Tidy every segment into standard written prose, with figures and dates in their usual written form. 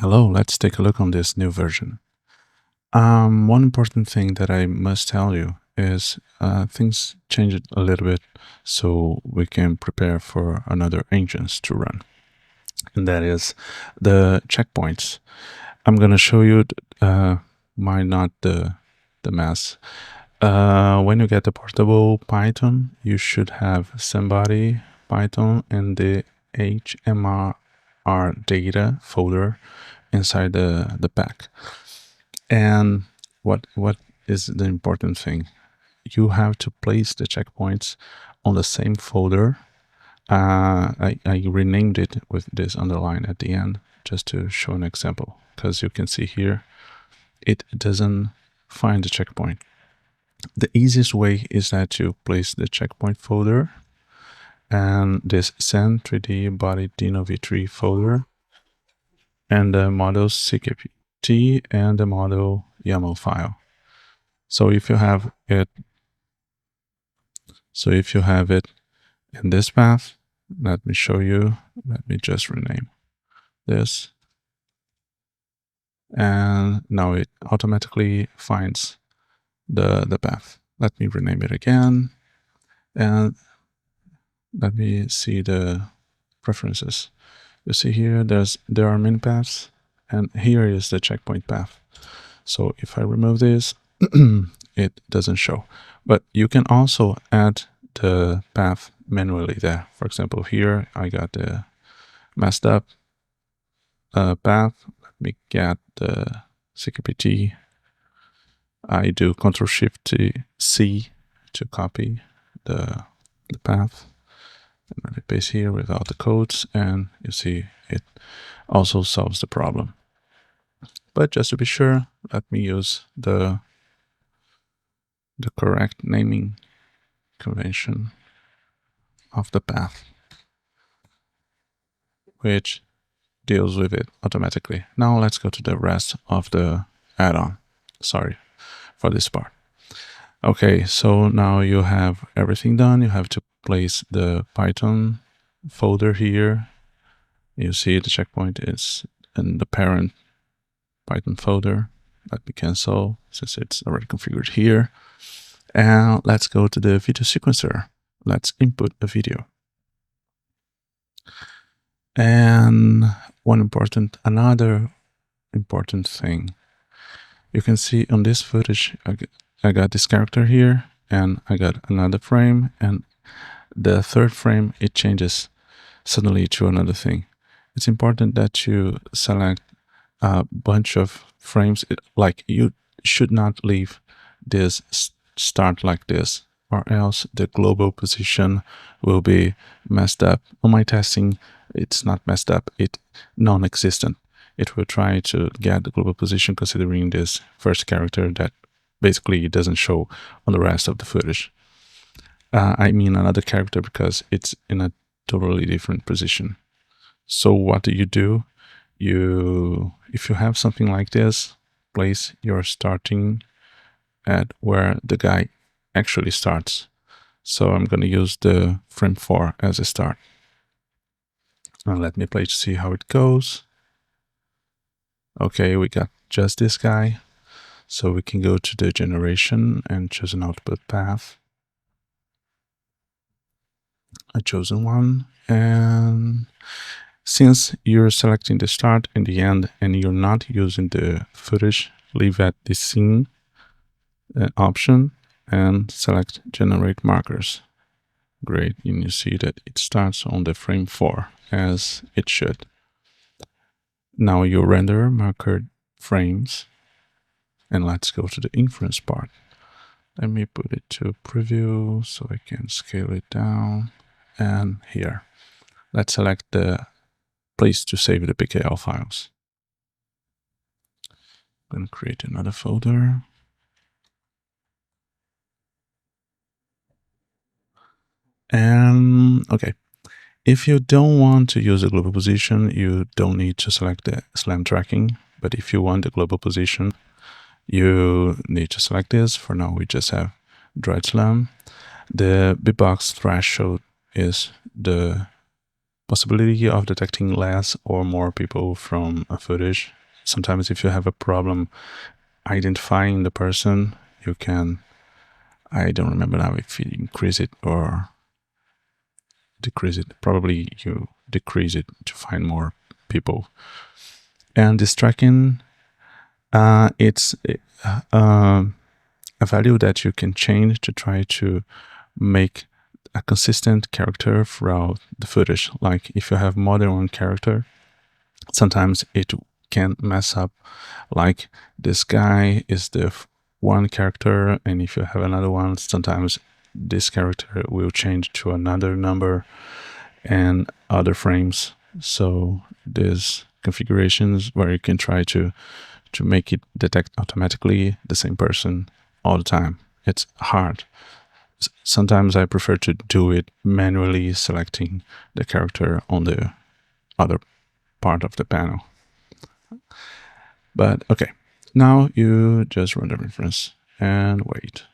Hello, let's take a look on this new version. One important thing that I must tell you is things changed a little bit so we can prepare for another engines to run. And that is the checkpoints. I'm going to show you why not the mess. When you get the portable Python, you should have somebody Python in the HMR data folder inside the pack. And what is the important thing? You have to place the checkpoints on the same folder. I renamed it with this underline at the end just to show an example, because you can see here it doesn't find the checkpoint. The easiest way is that you place the checkpoint folder and this SAM 3D body Dino v3 folder and the model CKPT and the model YAML file. So if you have it in this path, let me show you. Let me just rename this. And now it automatically finds the path. Let me rename it again. And let me see the preferences. You see here, there are many paths, and here is the checkpoint path. So if I remove this, it doesn't show. But you can also add the path manually there. For example, here I got the messed up path. Let me get the CKPT. I do Ctrl-Shift-C to copy the path. And let me paste here without the codes, and you see it also solves the problem. But just to be sure, let me use the correct naming convention of the path, which deals with it automatically. Now let's go to the rest of the add-on. Sorry for this part. Okay, so now you have everything done. You have to place the Python folder here. You see the checkpoint is in the parent Python folder. Let me cancel since it's already configured here. And let's go to the video sequencer. Let's input a video. And another important thing. You can see on this footage, I got this character here, and I got another frame, and the third frame, it changes suddenly to another thing. It's important that you select a bunch of frames. Like, you should not leave this start like this, or else the global position will be messed up. On my testing, it's not messed up, it's non-existent. It will try to get the global position considering this first character that basically doesn't show on the rest of the footage. I mean another character because it's in a totally different position. So what do? If you have something like this, place your starting at where the guy actually starts. So I'm going to use the frame 4 as a start. And let me play to see how it goes. Okay, we got just this guy. So we can go to the generation and choose an output path. I chosen one, and since you're selecting the start and the end and you're not using the footage, leave at the scene option and select generate markers. Great, and you see that it starts on the frame 4 as it should. Now you render marker frames, and let's go to the inference part. Let me put it to preview so I can scale it down. And here, let's select the place to save the PKL files. I'm going to create another folder. And okay, if you don't want to use the global position, you don't need to select the SLAM tracking. But if you want the global position, you need to select this. For now, we just have droid SLAM. The bitbox threshold is the possibility of detecting less or more people from a footage. Sometimes if you have a problem identifying the person, you can, I don't remember now if you increase it or decrease it. Probably you decrease it to find more people. And this tracking, it's a value that you can change to try to make a consistent character throughout the footage. Like if you have more than one character, sometimes it can mess up. Like this guy is the one character, and if you have another one, sometimes this character will change to another number and other frames. So there's configurations where you can try to make it detect automatically the same person all the time. It's hard. Sometimes I prefer to do it manually, selecting the character on the other part of the panel. But okay, now you just run the reference and wait.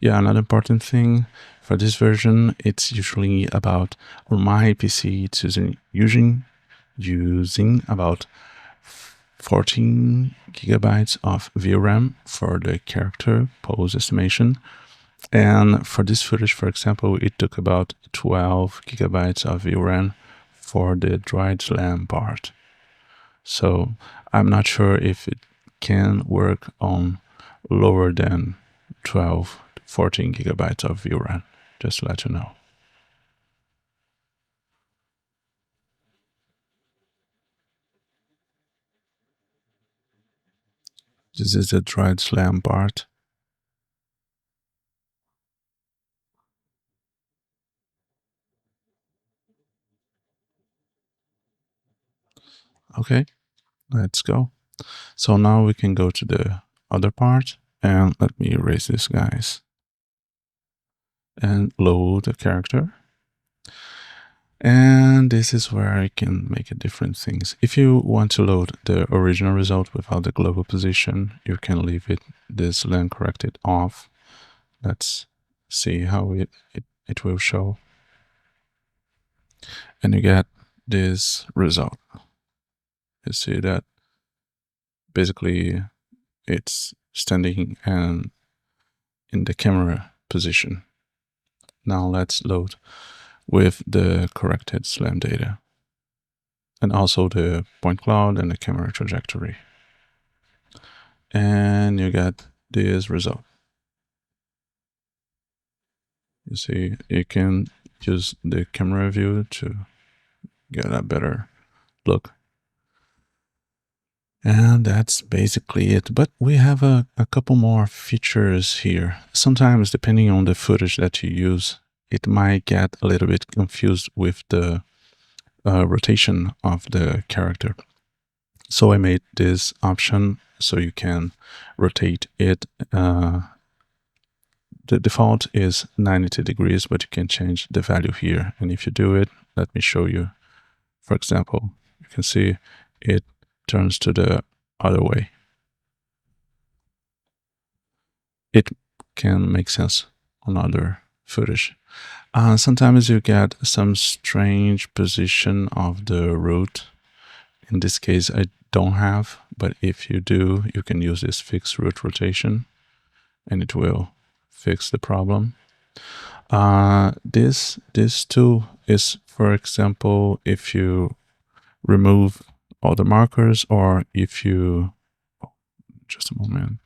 Yeah, another important thing for this version, it's usually about, on my PC, it's using about 14 gigabytes of VRAM for the character pose estimation. And for this footage, for example, it took about 12 gigabytes of VRAM for the dried slam part. So I'm not sure if it can work on lower than 12 to 14 gigabytes of VRAM, just to let you know. This is the dried slam part. Okay, let's go. So now we can go to the other part, and let me erase this, guys, and load a character. And this is where I can make different things. If you want to load the original result without the global position, you can leave this len corrected off. Let's see how it will show. And you get this result. You see that basically it's standing and in the camera position. Now let's load with the corrected SLAM data, and also the point cloud and the camera trajectory. And you get this result. You see, you can use the camera view to get a better look. And that's basically it. But we have a couple more features here. Sometimes, depending on the footage that you use, it might get a little bit confused with the rotation of the character. So I made this option so you can rotate it. The default is 90 degrees, but you can change the value here. And if you do it, let me show you. For example, you can see it turns to the other way. It can make sense on other footage. Sometimes you get some strange position of the root. In this case, I don't have, but if you do, you can use this fixed root rotation and it will fix the problem. This tool is, for example, if you remove all the markers, or if you, just a moment,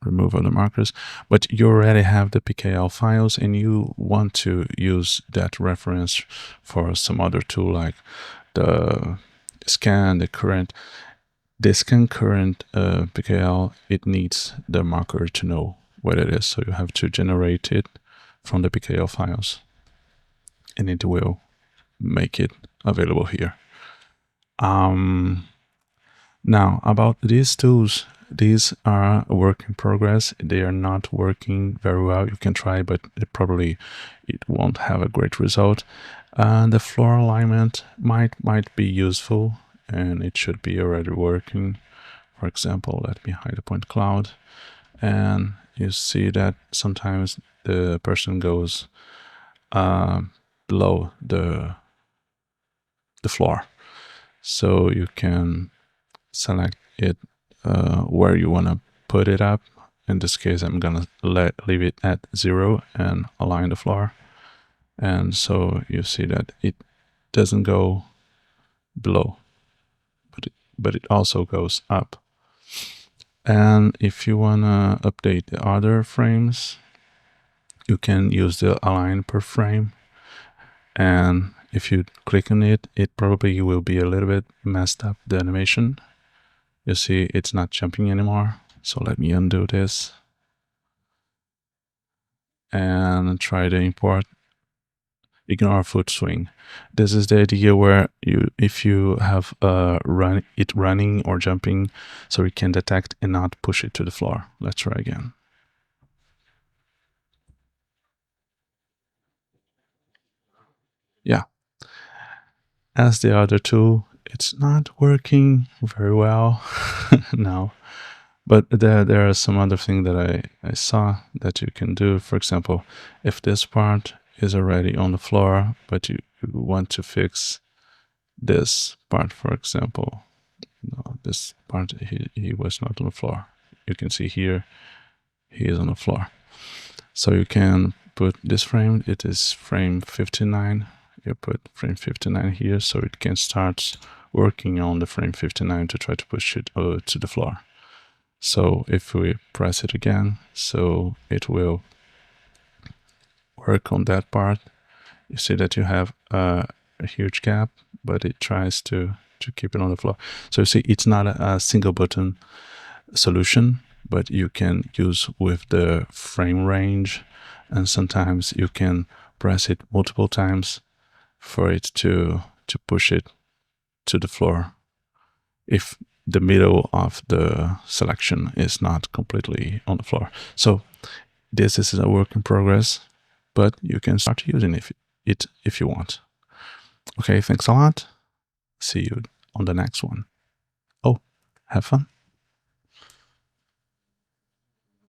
remove all the markers, but you already have the PKL files and you want to use that reference for some other tool like the scan current PKL, it needs the marker to know what it is. So you have to generate it from the PKL files and it will make it available here. Now about these tools, these are a work in progress. They are not working very well. You can try, but it won't have a great result. The floor alignment might be useful and it should be already working. For example, let me hide the point cloud, and you see that sometimes the person goes below the floor. So you can select it where you want to put it up. In this case, I'm gonna leave it at 0 and align the floor. And so you see that it doesn't go below, but it also goes up. And if you wanna update the other frames, you can use the align per frame. And if you click on it, it probably will be a little bit messed up, the animation. You see it's not jumping anymore. So let me undo this and try to import. Ignore foot swing. This is the idea where if you have it running or jumping, so it can detect and not push it to the floor. Let's try again. Yeah. As the other two, it's not working very well now. But there are some other things that I saw that you can do. For example, if this part is already on the floor, but you want to fix this part, for example, no, this part, he was not on the floor. You can see here, he is on the floor. So you can put this frame, it is frame 59. You put frame 59 here, so it can start working on the frame 59 to try to push it to the floor. So if we press it again, so it will work on that part. You see that you have a huge gap, but it tries to keep it on the floor. So you see it's not a single button solution, but you can use with the frame range, and sometimes you can press it multiple times for it to push it to the floor if the middle of the selection is not completely on the floor. So this is a work in progress, but you can start using it if you want. Okay, thanks a lot. See you on the next one. Oh, have fun.